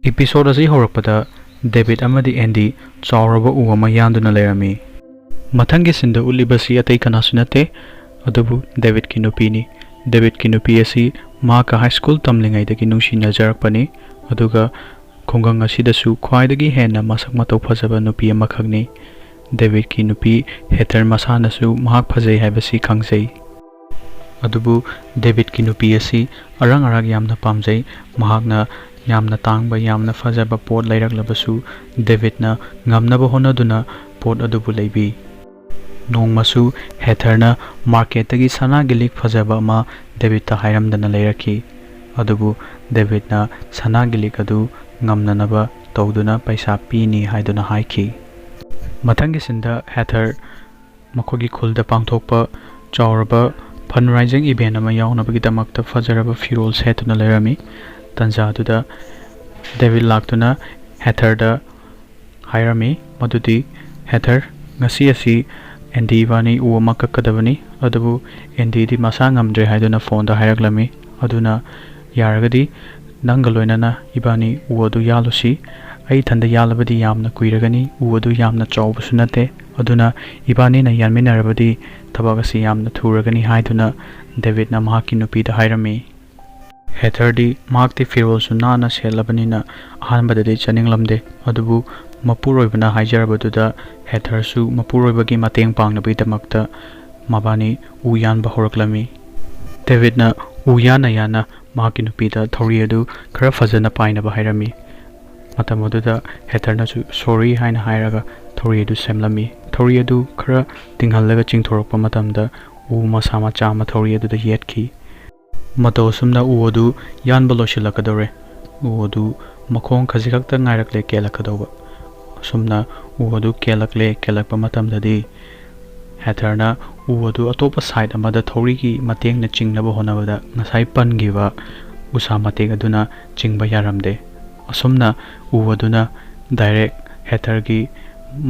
Episode asi horakpada David amadi Andy chauraba u ama yanduna lerami. Mathangi sinda ulibasi atai kanasu nate adubu David ki nupi ni. David ki nupi asi ma ka high school tamlingaidagi nungsinnajarakpani aduga khongang asidasu khwaidagi henna masak matau phajaba nupi amakhakni. David ki nupi Heather masanasu mahak phajai haibasi khangjai. Adubu David ki nupi asi arang yamna pamjai mahakna yamna tangba yamna phajaba pot lairaklabasu David na ngamnaba honaduna pot adubu leibi. Nongmasu Heather na market tagi sana gilik phajaba ama David ta hairamdana leiraki. Adubu David na sana gilik adu ngamnanaba tawduna paisa pini haiduna haiki. Mathangi sinda Heather makogi khulda pangthokpa chauraba fundraising event ama yaunabagidamakta fajaraba firol setuna lerami. Tanza aduda David laktuna Heather da hairami madudi Heather ngasi asi Andy bani u ama kakkadabani adubu Andy di masa ngamdre haiduna phone da hairaklami aduna yaragadi nanga loinana ibani u adu yalusi ai thanda yalabadi yamna kuiragani u adu yamna chawbusu nate aduna ibani na yanminarabadi thabagasi yamna thuragani haiduna David na mahaki nupi da hairami. Heather di mahakti firol su nana selabanina ahanbadadi chaninglamde adubu mapuroibana haijarabadudha Heather su mapuroibagi mateng pangnabidamakta mabani u yanba horaklami. David na u yana mahaki nupida thori adu khara fajana painaba hairami. Matam aduda Heather na su sorry haina hairaga thori adu semlami. Thori adu khara tinghallaga chingthorokpa matamda u masama chama thori aduda yetki. Mato sumna u adu yanba losilakadore. U adu makhong khajikakta ngairakle kelakadoba. Sumna u adu kelakpa matamdadi Heather na u adu atopa side amada thori ki mateng na chingnaba honabada ngasai pangiba usa mateng aduna chingba yaramde. Asumna u aduna direct Heather ki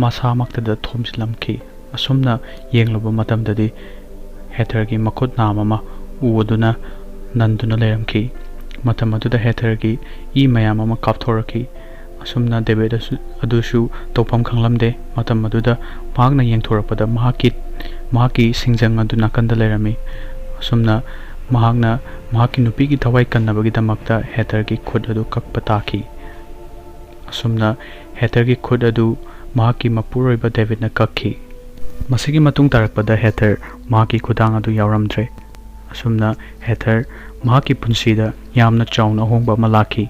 masa maktada thomsilamki. Asumna yenglaba matamdadi Heather ki makhut namama u aduna nanduna leramki. Matam aduda Heather ki I mayam ama kapthoraki. Asumna David adusu topam khanglamde matam aduda mahakna yengthorakpada mahaki singjang adu nakanda lerami. Asumna mahakna mahaki nupi ki thawai kannabagidamakta Heather ki khut adu kakpa taki. Asumna Heather ki khut adu mahaki mapuroiba David na kakki. Masigi matung tarakpada Heather mahaki khudang adu yauramdre. Asumna Heather mahaki punsida yamna chawna hongba malaki.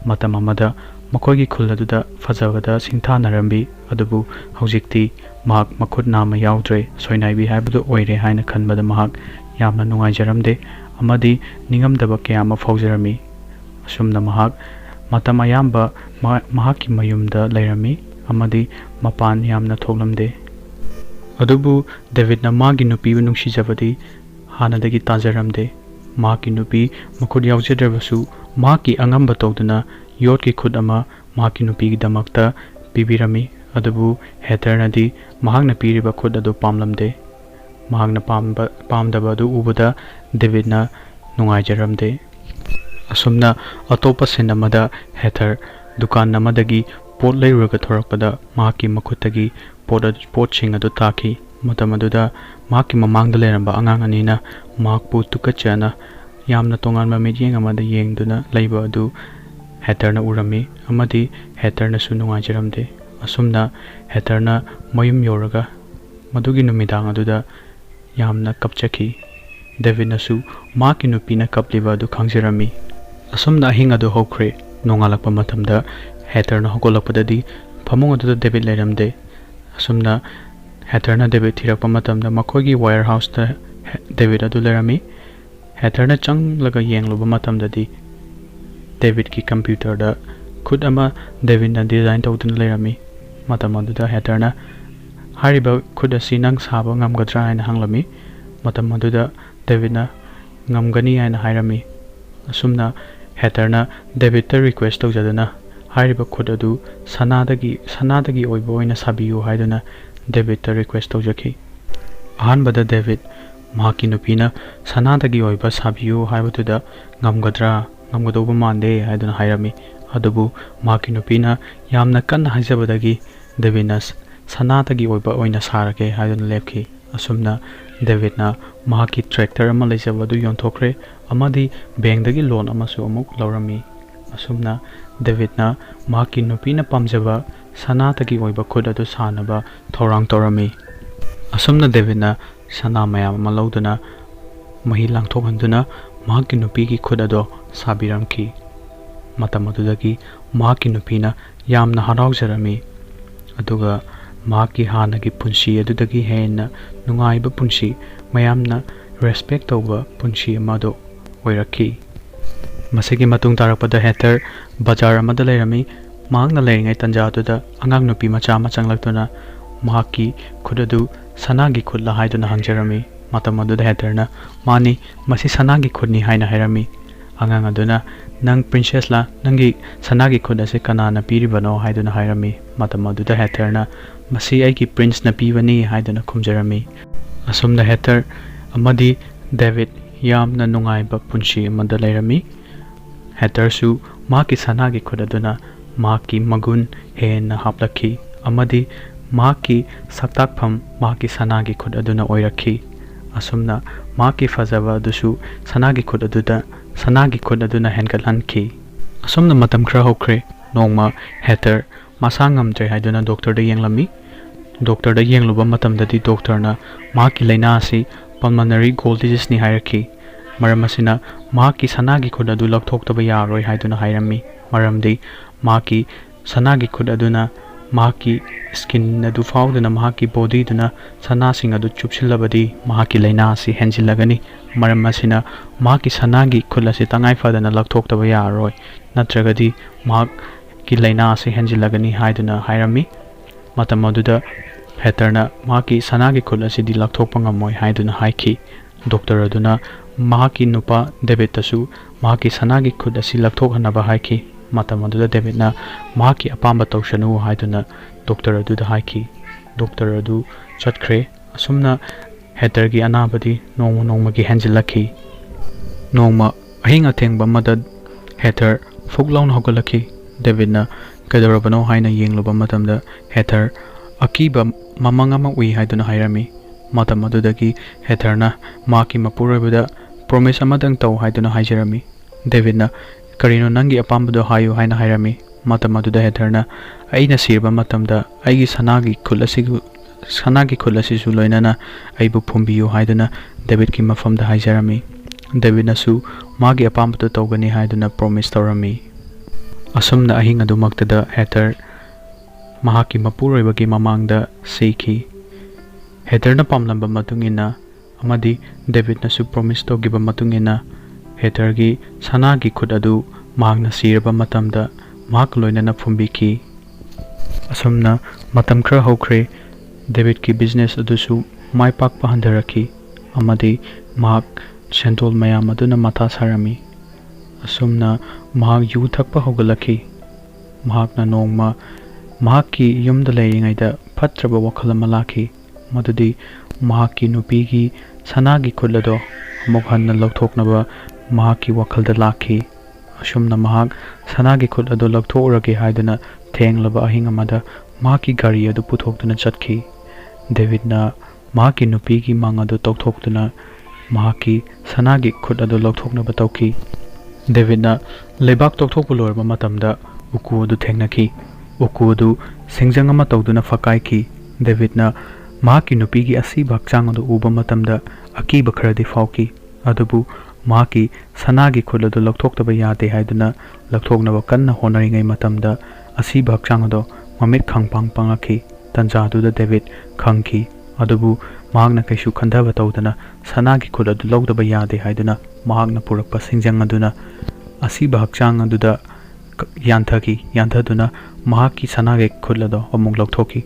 Matam amada makogi khulladuda fajabada singthanarambi adubu haujikti mahak makhut nama yaudre soinaibi haibadu oire haina khanbada mahak yamna nungaijaramde amadi ningamdaba kayama faujarami. Asumna mahak matam ayamba mahaki mayumda leirami amadi mapan yamna thoklamde. Adubu David na magi nupi nungsijabadi hanadagi tajaramde. Mahaki nupi makhut yaujadrabasu mahaki angamba tawduna yotki khut ama mahaki nupi gidamakta pibirami adubu Heather nadi mahakna piriba khut adu pamlamde. Mahakna pamdaba adu ubada David na nungaijaramde. Asumna atopa senamada Heather dukan namadagi pot leiraga thorakpada mahaki makhutagi pot sing adu taki. Matam aduda mahaki mamangda leramba angang anina mahakpu tukachana yamna tonganba midyeng amada yengduna leiba adu Heather na urami amadi Heather na su nungaijaramde. Asumna Heather na mayum yoraga madugi numidang aduda yamna kapchaki. David na su mahaki nupi na kapliba adu khangjarami. Asumna ahing adu hokre nongalakpa matamda Heather na hogolakpadadi phamung aduda David leiramde. Asumna Heather na David thirakpa matamda makogi warehouse ta David adu lerami. Heather na changlaga yengluba matamdadi David ki computer da khut ama David na design tawduna lerami. Matam aduda Heather na hariba khut asi nang saba ngamgadra haina hanglami. Matam aduda David na ngamgani haina hairami. Asumna Heather na David ta request tawjaduna hariba khut adu sanadagi oiba oina sabiyu haiduna David ta request tawjaki. Ahanbada David mahaki nupina sanadagi oiba sabiyu haibaduda ngamgadra ngamgadoba mande haiduna hairami. ꯑꯗꯨꯕꯨ ꯃꯍꯥꯛꯀꯤ ꯅꯨꯄꯤꯅ ꯌꯥꯝꯅ ꯀꯟꯅ ꯍꯥꯏꯖꯕꯗꯒꯤ ꯗꯦꯕꯤꯠꯅ ꯁꯅꯥꯗꯒꯤ ꯑꯣꯏꯕ ꯑꯣꯏꯅ ꯁꯥꯔꯒꯦ ꯍꯥꯏꯗꯨꯅ ꯂꯦꯞꯈꯤ꯫ ꯑꯁꯨꯝꯅ ꯗꯦꯕꯤꯠꯅ ꯃꯍꯥꯛꯀꯤ ꯇ꯭ꯔꯦꯛꯇꯔ ꯑꯃ ꯂꯩꯖꯕ ꯑꯗꯨ ꯌꯣꯟꯊꯣꯛꯈ꯭ꯔꯦ ꯑꯃꯗꯤ ꯕꯦꯡꯛꯗꯒꯤ ꯂꯣꯟ ꯑꯃꯁꯨ ꯑꯃꯨꯛ ꯂꯧꯔꯝꯃꯤ꯫ ꯑꯁꯨꯝꯅ ꯗꯦꯕꯤꯠꯅ ꯃꯍꯥꯛꯀꯤ ꯅꯨꯄꯤꯅ ꯄꯥꯝꯖꯕ ꯁꯅꯥꯗꯒꯤ ꯑꯣꯏꯕ ꯈꯨꯠ ꯑꯗꯨ ꯁꯥꯅꯕ ꯊꯧꯔꯥꯡ ꯇꯧꯔꯝꯃꯤ꯫ ꯑꯁꯨꯝꯅ ꯗꯦꯕꯤꯠꯅ ꯁꯅꯥ ꯃꯌꯥꯝ ꯑꯃ ꯂꯧꯗꯨꯅ ꯃꯍꯤ ꯂꯥꯡꯊꯣꯛꯍꯟꯗꯨꯅ ꯃꯍꯥꯛꯀꯤ ꯅꯨꯄꯤꯒꯤ ꯈꯨꯠ ꯑꯗꯨ ꯁꯥꯕꯤꯔꯝꯈꯤ꯫ ꯃꯇꯝ ꯑꯗꯨꯗꯒꯤ ꯃꯍꯥꯛꯀꯤ ꯅꯨꯄꯤꯅ ꯌꯥꯝꯅ ꯍꯔꯥꯎꯖꯔꯝꯃꯤ ꯑꯗꯨꯒ ꯃꯍꯥꯛꯀꯤ ꯍꯥꯟꯅꯒꯤ ꯄꯨꯟꯁꯤ ꯑꯗꯨꯗꯒꯤ ꯍꯦꯟꯅ ꯅꯨꯡꯉꯥꯏꯕ ꯄꯨꯟꯁꯤ, ꯃꯌꯥꯝꯅ ꯔꯦꯁꯄꯦꯛ ꯇꯧꯕ ꯄꯨꯟꯁꯤ ꯑꯃꯗꯨ ꯑꯣꯏꯔꯛꯈꯤ꯫ ꯃꯁꯤꯒꯤ ꯃꯇꯨꯡ ꯇꯥꯔꯛꯄꯗ ꯍꯦꯊꯔ ꯕꯖꯥꯔ ꯑꯃꯗ ꯂꯩꯔꯝꯃꯤ꯫ ꯃꯍꯥꯛꯅ ꯂꯩꯔꯤꯉꯩ ꯇꯟꯖꯥ ꯑꯗꯨꯗ ꯑꯉꯥꯡ ꯅꯨꯄꯤ ꯃꯆꯥ ꯑꯃ ꯆꯪꯂꯛꯇꯨꯅ ꯃꯍꯥꯛꯀꯤ ꯈꯨꯠ ꯑꯗꯨ ꯁꯅꯥꯒꯤ ꯈꯨꯠꯂ ꯍꯥꯏꯗꯨꯅ ꯍꯪꯖꯔꯝꯃꯤ꯫ ꯃꯇꯝ ꯑꯗꯨꯗ ꯍꯦꯊꯔꯅ ꯃꯥꯅꯤ, ꯃꯁꯤ ꯁꯅꯥꯒꯤ ꯈꯨꯠꯅꯤ ꯍꯥꯏꯅ ꯍꯥꯏꯔꯝꯃꯤ꯫ ꯑꯉꯥꯡ ꯑꯗꯨꯅ ꯅꯪ ꯄ꯭ꯔꯤꯟꯁꯦꯁꯂꯥ, ꯅꯪꯒꯤ ꯁꯅꯥꯒꯤ ꯈꯨꯠ ꯑꯁꯤ ꯀꯅꯥꯅ ꯄꯤꯔꯤꯕꯅꯣ ꯍꯥꯏꯗꯨꯅ ꯍꯥꯏꯔꯝꯃꯤ꯫ ꯃꯇꯝ ꯑꯗꯨꯗ ꯍꯦꯊꯔꯅ ꯃꯁꯤ ꯑꯩꯒꯤ ꯄ꯭ꯔꯤꯟꯁꯅ ꯄꯤꯕꯅꯤ ꯍꯥꯏꯗꯨꯅ ꯈꯨꯝꯖꯔꯝꯃꯤ꯫ ꯑꯁꯨꯝꯅ ꯍꯦꯊꯔ ꯑꯃꯗꯤ ꯗꯦꯕꯤꯠ ꯌꯥꯝꯅ ꯅꯨꯡꯉꯥꯏꯕ ꯄꯨꯟꯁꯤ ꯑꯃꯗ ꯂꯩꯔꯝꯃꯤ꯫ ꯍꯦꯊꯔꯁꯨ ꯃꯍꯥꯛꯀꯤ ꯁꯅꯥꯒꯤ ꯈꯨꯠ ꯑꯗꯨꯅ ꯃꯍꯥꯛꯀꯤ ꯃꯒꯨꯟ ꯍꯦꯟꯅ ꯍꯥꯞꯂꯛꯈꯤ ꯑꯃꯗꯤ ꯃꯍꯥꯛꯀꯤ ꯁꯛꯇꯥꯛꯐꯝ ꯃꯍꯥꯛꯀꯤ ꯁꯅꯥꯒꯤ ꯈꯨꯠ ꯑꯗꯨꯅ ꯑꯣꯏꯔꯛꯈꯤ꯫ ꯑꯁꯨꯝꯅ ꯃꯍꯥꯛꯀꯤ ꯐꯖꯕ ꯑꯗꯨꯁꯨ ꯁꯅꯥꯒꯤ ꯈꯨꯠ ꯑꯗꯨꯅ ꯍꯦꯟꯒꯠꯍꯟꯈꯤ꯫ ꯑꯁꯨꯝꯅ ꯃꯇꯝ ꯈꯔ ꯍꯧꯈ꯭ꯔꯦ꯫ ꯅꯣꯡꯃ ꯍꯦꯊꯔ ꯃꯁꯥ ꯉꯝꯗ꯭ꯔꯦ ꯍꯥꯏꯗꯨꯅ ꯗꯣꯛꯇꯔꯗ ꯌꯦꯡꯂꯝꯃꯤ꯫ ꯗꯣꯛꯇꯔꯗ ꯌꯦꯡꯂꯨꯕ ꯃꯇꯝꯗꯗꯤ ꯗꯣꯛꯇꯔꯅ ꯃꯍꯥꯛꯀꯤ ꯂꯩꯅꯥ ꯑꯁꯤ ꯄꯜꯃꯣꯅꯔꯤ ꯒꯣꯜ ꯗꯤꯖꯤꯁꯅꯤ ꯍꯥꯏꯔꯛꯈꯤ꯫ ꯃꯔꯝ ꯑꯁꯤꯅ ꯃꯍꯥꯛꯀꯤ ꯁꯅꯥꯒꯤ ꯈꯨꯠ ꯑꯗꯨ ꯂꯧꯊꯣꯛꯇꯕ ꯌꯥꯔꯣꯏ ꯍꯥꯏꯗꯨꯅ ꯍꯥꯏꯔꯝꯃꯤ꯫ ꯃꯔꯝꯗꯤ ꯃꯍꯥꯛꯀꯤ ꯁꯅꯥꯒꯤ ꯈꯨꯠ ꯑꯗꯨꯅ ꯃꯍꯥꯛꯀꯤ ꯁ꯭ꯀꯤꯟ ꯑꯗꯨ ꯐꯥꯎꯗꯨꯅ ꯃꯍꯥꯛꯀꯤ ꯕꯣꯗꯤꯗꯨꯅ ꯁꯅꯥꯁꯤꯡ ꯑꯗꯨ ꯆꯨꯞꯁꯤꯜꯂꯕꯗꯤ ꯃꯍꯥꯛꯀꯤ ꯂꯩꯅꯥ ꯑꯁꯤ ꯍꯦꯟꯖꯤꯜꯂꯒꯅꯤ꯫ ꯃꯔꯝ ꯑꯁꯤꯅ ꯃꯍꯥꯛꯀꯤ ꯁꯅꯥꯒꯤ ꯈꯨꯠ ꯑꯁꯤ ꯇꯉꯥꯏ ꯐꯗꯅ ꯂꯧꯊꯣꯛꯇꯕ ꯌꯥꯔꯣꯏ, ꯅꯠꯇ꯭ꯔꯒꯗꯤ ꯃꯍꯥꯛꯀꯤ ꯂꯩꯅꯥ ꯑꯁꯤ ꯍꯦꯟꯖꯤꯜꯂꯒꯅꯤ ꯍꯥꯏꯗꯨꯅ ꯍꯥꯏꯔꯝꯃꯤ꯫ ꯃꯇꯝ ꯑꯗꯨꯗ ꯍꯦꯊꯔꯅ ꯃꯍꯥꯛꯀꯤ ꯁꯅꯥꯒꯤ ꯈꯨꯠ ꯑꯁꯤꯗꯤ ꯂꯧꯊꯣꯛꯄ ꯉꯝꯃꯣꯏ ꯍꯥꯏꯗꯨꯅ ꯍꯥꯏꯈꯤ꯫ ꯗꯣꯛꯇꯔ ꯑꯗꯨꯅ ꯃꯍꯥꯛꯀꯤ ꯅꯨꯄꯥ ꯗꯦꯕꯤꯠꯇꯁꯨ ꯃꯍꯥꯛꯀꯤ ꯁꯅꯥꯒꯤ ꯈꯨꯠ ꯑꯁꯤ ꯂꯧꯊꯣꯛꯍꯟꯅꯕ ꯍꯥꯏꯈꯤ꯫ ꯃꯇꯝ ꯑꯗꯨꯗ ꯗꯦꯕꯤꯠꯅ ꯃꯍꯥꯛꯀꯤ ꯑꯄꯥꯝꯕ ꯇꯧꯁꯅꯨ ꯍꯥꯏꯗꯨꯅ ꯗꯣꯛꯇꯔ ꯑꯗꯨꯗ ꯍꯥꯏꯈꯤ꯫ ꯗꯣꯛꯇꯔ ꯑꯗꯨ ꯆꯠꯈ꯭ꯔꯦ꯫ ꯑꯁꯨꯝꯅ ꯍꯦꯊꯔꯒꯤ ꯑꯅꯥꯕꯗꯤ ꯅꯣꯡꯃ ꯅꯣꯡꯃꯒꯤ ꯍꯦꯟꯖꯤꯜꯂꯛꯈꯤ꯫ ꯅꯣꯡꯃ ꯑꯍꯤꯡ ꯑꯊꯦꯡꯕ ꯑꯃꯗ ꯍꯦꯊꯔ ꯐꯨꯛ ꯂꯥꯎꯅ ꯍꯧꯒꯠꯂꯛꯈꯤ꯫ ꯗꯦꯕꯤꯠꯅ ꯀꯩꯗꯧꯔꯕꯅꯣ ꯍꯥꯏꯅ ꯌꯦꯡꯂꯨꯕ ꯃꯇꯝꯗ ꯍꯦꯊꯔ ꯑꯀꯤꯕ ꯃꯃꯪ ꯑꯃ ꯎꯏ ꯍꯥꯏꯗꯨꯅ ꯍꯥꯏꯔꯝꯃꯤ꯫ ꯃꯇꯝ ꯑꯗꯨꯗꯒꯤ ꯍꯦꯊꯔꯅ ꯃꯍꯥꯛꯀꯤ ꯃꯄꯨꯔꯣꯏꯕꯗ ꯄ꯭ꯔꯣꯃꯤꯁ ꯑꯃꯗꯪ ꯇꯧ ꯍꯥꯏꯗꯨꯅ ꯍꯥꯏꯖꯔꯝꯃꯤ꯫ ꯗꯦꯕꯤꯠꯅ ꯀꯔꯤꯅꯣ ꯅꯪꯒꯤ ꯑꯄꯥꯝꯕꯗꯣ ꯍꯥꯏꯌꯨ ꯍꯥꯏꯅ ꯍꯥꯏꯔꯝꯃꯤ꯫ ꯃꯇꯝ ꯑꯗꯨꯗ ꯍꯦꯊꯔꯅ ꯑꯩꯅ ꯁꯤꯔꯕ ꯃꯇꯝꯗ ꯑꯩꯒꯤ ꯁꯅꯥꯒꯤ ꯈꯨꯠ ꯑꯁꯤꯁꯨ ꯂꯣꯏꯅꯅ ꯑꯩꯕꯨ ꯐꯨꯝꯕꯤꯌꯨ ꯍꯥꯏꯗꯨꯅ ꯗꯦꯕꯤꯠꯀꯤ ꯃꯐꯝꯗ ꯍꯥꯏꯖꯔꯝꯃꯤ꯫ ꯗꯦꯕꯤꯠꯅꯁꯨ ꯃꯥꯒꯤ ꯑꯄꯥꯝꯕꯗꯨ ꯇꯧꯒꯅꯤ ꯍꯥꯏꯗꯨꯅ ꯄ꯭ꯔꯣꯃꯤꯁ ꯇꯧꯔꯝꯃꯤ꯫ ꯑꯁꯨꯝꯅ ꯑꯍꯤꯡ ꯑꯗꯨꯃꯛꯇꯗ ꯍꯦꯊꯔ ꯃꯍꯥꯛꯀꯤ ꯃꯄꯨꯔꯣꯏꯕꯒꯤ ꯃꯃꯥꯡꯗ ꯁꯤꯈꯤ꯫ ꯍꯦꯊꯔꯅ ꯄꯥꯝꯂꯝꯕ ꯃꯇꯨꯡ ꯏꯟꯅ ꯑꯃꯗꯤ ꯗꯦꯕꯤꯠꯅꯁꯨ ꯄ꯭ꯔꯣꯃꯤꯁ ꯇꯧꯈꯤꯕ ꯃꯇꯨꯡ ꯏꯟꯅ ꯍꯦꯊꯔꯒꯤ ꯁꯅꯥꯒꯤ ꯈꯨꯠ ꯑꯗꯨ ꯃꯍꯥꯛꯅ ꯁꯤꯔꯕ ꯃꯇꯝꯗ ꯃꯍꯥꯛꯀ ꯂꯣꯏꯅꯅ ꯐꯨꯝꯕꯤꯈꯤ꯫ ꯑꯁꯨꯝꯅ ꯃꯇꯝ ꯈꯔ ꯍꯧꯈ꯭ꯔꯦ꯫ ꯗꯦꯕꯤꯠꯀꯤ ꯕꯤꯖꯤꯅꯦꯁ ꯑꯗꯨꯁꯨ ꯃꯥꯏ ꯄꯥꯛꯄ ꯍꯟꯊꯔꯛꯈꯤ ꯑꯃꯗꯤ ꯃꯍꯥꯛ ꯁꯦꯟꯊꯣꯜ ꯃꯌꯥꯝ ꯑꯗꯨꯅ ꯃꯊꯥ ꯁꯥꯔꯝꯃꯤ꯫ ꯑꯁꯨꯝꯅ ꯃꯍꯥꯛ ꯌꯨ ꯊꯛꯄ ꯍꯧꯒꯠꯂꯛꯈꯤ꯫ ꯃꯍꯥꯛꯅ ꯅꯣꯡꯃ ꯃꯍꯥꯛꯀꯤ ꯌꯨꯝꯗ ꯂꯩꯔꯤꯉꯩꯗ ꯐꯠꯇ꯭ꯔꯕ ꯋꯥꯈꯜ ꯑꯃ ꯂꯥꯛꯈꯤ, ꯃꯗꯨꯗꯤ ꯃꯍꯥꯛꯀꯤ ꯅꯨꯄꯤꯒꯤ ꯁꯅꯥꯒꯤ ꯈꯨꯠ ꯑꯗꯨ ꯑꯃꯨꯛ ꯍꯟꯅ ꯂꯧꯊꯣꯛꯅꯕ ꯃꯍꯥꯛꯀꯤ ꯋꯥꯈꯜꯗ ꯂꯥꯛꯈꯤ꯫ ꯑꯁꯨꯝꯅ ꯃꯍꯥꯛ ꯁꯅꯥꯒꯤ ꯈꯨꯠ ꯑꯗꯨ ꯂꯧꯊꯣꯛꯎꯔꯒꯦ ꯍꯥꯏꯗꯨꯅ ꯊꯦꯡꯂꯕ ꯑꯍꯤꯡ ꯑꯃꯗ ꯃꯍꯥꯛꯀꯤ ꯒꯥꯔꯤ ꯑꯗꯨ ꯄꯨꯊꯣꯛꯇꯨꯅ ꯆꯠꯈꯤ꯫ ꯗꯦꯕꯤꯠꯅ ꯃꯍꯥꯛꯀꯤ ꯅꯨꯄꯤꯒꯤ ꯃꯪ ꯑꯗꯨ ꯇꯧꯊꯣꯛꯇꯨꯅ ꯃꯍꯥꯛꯀꯤ ꯁꯅꯥꯒꯤ ꯈꯨꯠ ꯑꯗꯨ ꯂꯧꯊꯣꯛꯅꯕ ꯇꯧꯈꯤ꯫ ꯗꯦꯕꯤꯠꯅ ꯂꯩꯕꯥꯛ ꯇꯧꯊꯣꯛꯄ ꯂꯣꯏꯔꯕ ꯃꯇꯝꯗ ꯎꯀꯨ ꯑꯗꯨ ꯊꯦꯡꯅꯈꯤ꯫ ꯎꯀꯨ ꯑꯗꯨ ꯁꯤꯡꯖꯪ ꯑꯃ ꯇꯧꯗꯨꯅ ꯐꯛꯀꯥꯏꯈꯤ꯫ ꯗꯦꯕꯤꯠꯅ ꯃꯍꯥꯛꯀꯤ ꯅꯨꯄꯤꯒꯤ ꯑꯁꯤꯕ ꯍꯛꯆꯥꯡ ꯑꯗꯨ ꯎꯕ ꯃꯇꯝꯗ ꯑꯀꯤꯕ ꯈꯔꯗꯤ ꯐꯥꯎꯈꯤ, ꯑꯗꯨꯕꯨ ꯃꯍꯥꯛꯀꯤ ꯁꯅꯥꯒꯤ ꯈꯨꯠ ꯑꯗꯨ ꯂꯧꯊꯣꯛꯇꯕ ꯌꯥꯗꯦ ꯍꯥꯏꯗꯨꯅ ꯂꯧꯊꯣꯛꯅꯕ ꯀꯟꯅ ꯍꯣꯠꯅꯔꯤꯉꯩ ꯃꯇꯝꯗ ꯑꯁꯤꯕ ꯍꯛꯆꯥꯡ ꯑꯗꯨ ꯃꯃꯤꯠ ꯈꯪꯄꯥꯡ ꯄꯥꯡꯂꯛꯈꯤ꯫ ꯇꯟꯖꯥꯗꯨꯗ ꯗꯦꯕꯤꯠ ꯈꯪꯈꯤ, ꯑꯗꯨꯕꯨ ꯃꯍꯥꯛꯅ ꯀꯩꯁꯨ ꯈꯟꯊꯕ ꯇꯧꯗꯅ ꯁꯅꯥꯒꯤ ꯈꯨꯠ ꯑꯗꯨ ꯂꯧꯗꯕ ꯌꯥꯗꯦ ꯍꯥꯏꯗꯨꯅ ꯃꯍꯥꯛꯅ ꯄꯨꯔꯛꯄ ꯁꯤꯡꯖꯪ ꯑꯗꯨꯅ ꯑꯁꯤꯕ ꯍꯛꯆꯥꯡ ꯑꯗꯨꯗ ꯌꯥꯟꯊꯗꯨꯅ ꯃꯍꯥꯛꯀꯤ ꯁꯅꯥꯒꯤ ꯈꯨꯠ ꯑꯗꯨ ꯑꯃꯨꯛ ꯂꯧꯊꯣꯛꯈꯤ꯫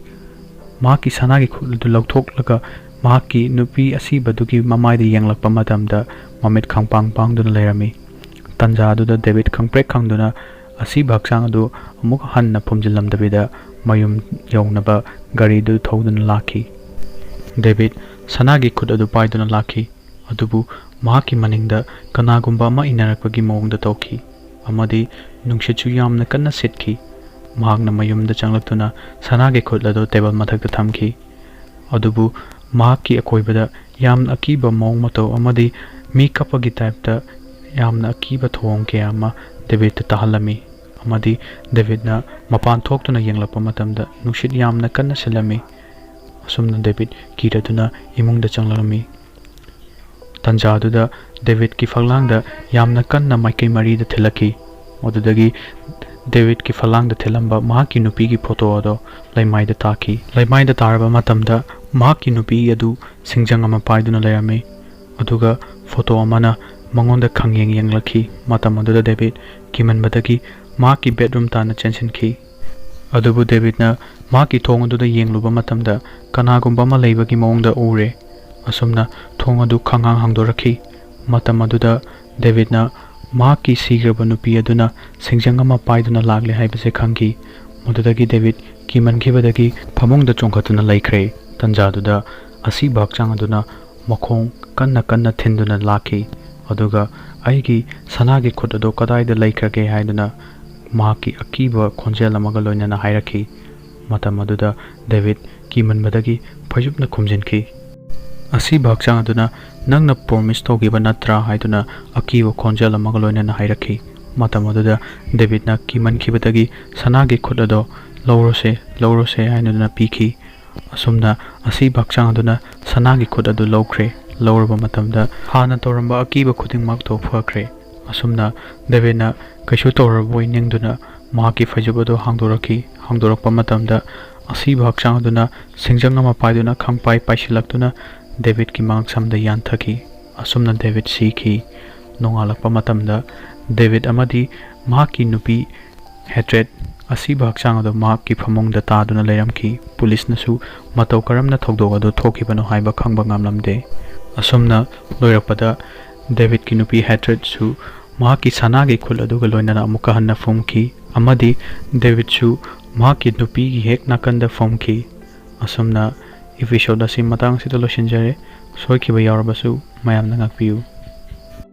ꯃꯍꯥꯛꯀꯤ ꯁꯅꯥꯒꯤ ꯈꯨꯠ ꯑꯗꯨ ꯂꯧꯊꯣꯛꯂꯒ ꯃꯍꯥꯛꯀꯤ ꯅꯨꯄꯤ ꯑꯁꯤꯕꯗꯨꯒꯤ ꯃꯃꯥꯏꯗ ꯌꯦꯡꯂꯛꯄ ꯃꯇꯝꯗ ꯃꯃꯤꯠ ꯈꯪꯄꯥꯡ ꯄꯥꯡꯗꯨꯅ ꯂꯩꯔꯝꯃꯤ꯫ ꯇꯟꯖꯥꯗꯨꯗ ꯗꯦꯕꯤꯠ ꯈꯪꯄ꯭ꯔꯦꯛ ꯈꯪꯗꯨꯅ ꯑꯁꯤꯕ ꯍꯛꯆꯥꯡ ꯑꯗꯨ ꯑꯃꯨꯛ ꯍꯟꯅ ꯐꯨꯝꯖꯤꯜꯂꯝꯗꯕꯤꯗ ꯃꯌꯨꯝ ꯌꯧꯅꯕ ꯒꯥꯔꯤꯗꯨ ꯊꯧꯗꯨꯅ ꯂꯥꯛꯈꯤ꯫ ꯗꯦꯕꯤꯠ ꯁꯅꯥꯒꯤ ꯈꯨꯠ ꯑꯗꯨ ꯄꯥꯏꯗꯨꯅ ꯂꯥꯛꯈꯤ, ꯑꯗꯨꯕꯨ ꯃꯍꯥꯛꯀꯤ ꯃꯅꯤꯡꯗ ꯀꯅꯥꯒꯨꯝꯕ ꯑꯃ ꯏꯟꯅꯔꯛꯄꯒꯤ ꯃꯑꯣꯡꯗ ꯇꯧꯈꯤ꯫ amadi nungshitchu yamna kanna sitki mahakna mayumda changlaktuna sanagi khut ado table mathakta thamki adubu mahakki akoibada yamna akiba mawng mato amadi mi kapagi type ta yamna akiba thong ke ama David ta tahalami amadi David na mapan thoktuna yenglapa matamda nungshit yamna kanna silami asumna David kiraduna imungda changlami tanjaduda David ki faglangda yamna kanna maikai mari da thilaki odudagi David ki falangda thilamba mahaki nupi ki photo ado laimai da taki laimai da taraba matamda mahaki nupi adu singjang ama paiduna layame aduga photo amana mangonda khangyeng yenglaki matam aduda David kimanbadagi mahaki bedroom tana chensinki adubu David na mahaki thong aduda yengluba matamda kanagumba ma leibagi mawngda ure asumna thong adu khangang hangdoraki matam aduda David na mahaki sigraba nupi aduna singjang ama paiduna lagle haibase khangki modudagi David kimankhibadagi phamongda chongkhatuna laikhre tanjaduda Asiba chang aduna makhong kanna kanna thinduna laki aduga aigi sanagi khut ado kadaida laikhrage haiduna mahaki akiba khonjel amaga loinana hairaki matam aduda David kimanbadagi phajupna khumjinki Asiba chang aduna nangna promise thogiba natra haiduna akiba khonjel amaga loinana hairaki matam aduda David na kimankhibadagi sanagi khut ado lawrose haiduna piki asumna Asiba chang aduna sanagi khut adu lawkhre lawraba matamda hana toramba akiba khudingmak to phakre asumna David na kaishu toraboi ningduna mahaki phajubado hangdorakpa matamda Asiba chang aduna singjang ama paiduna khangpai paisilaktuna David ki mangsamda yanthaki asumna David siki nongalakpa matamda David amadi mahaki nupi hatred Asiba chang ado mahaki phamongda taduna leiramki police nasu matau karamna thogdog ado thokibano haiba khangba ngamlamde asumna loirakpada David ki nupi hatred su mahaki sanagi khul aduga loinana amuka hanna fomki amadi David su mahaki nupi gi hek nakanda fomki asumna episode asi matang sita losinjare soikiba yarabasu mayamna ngakpiu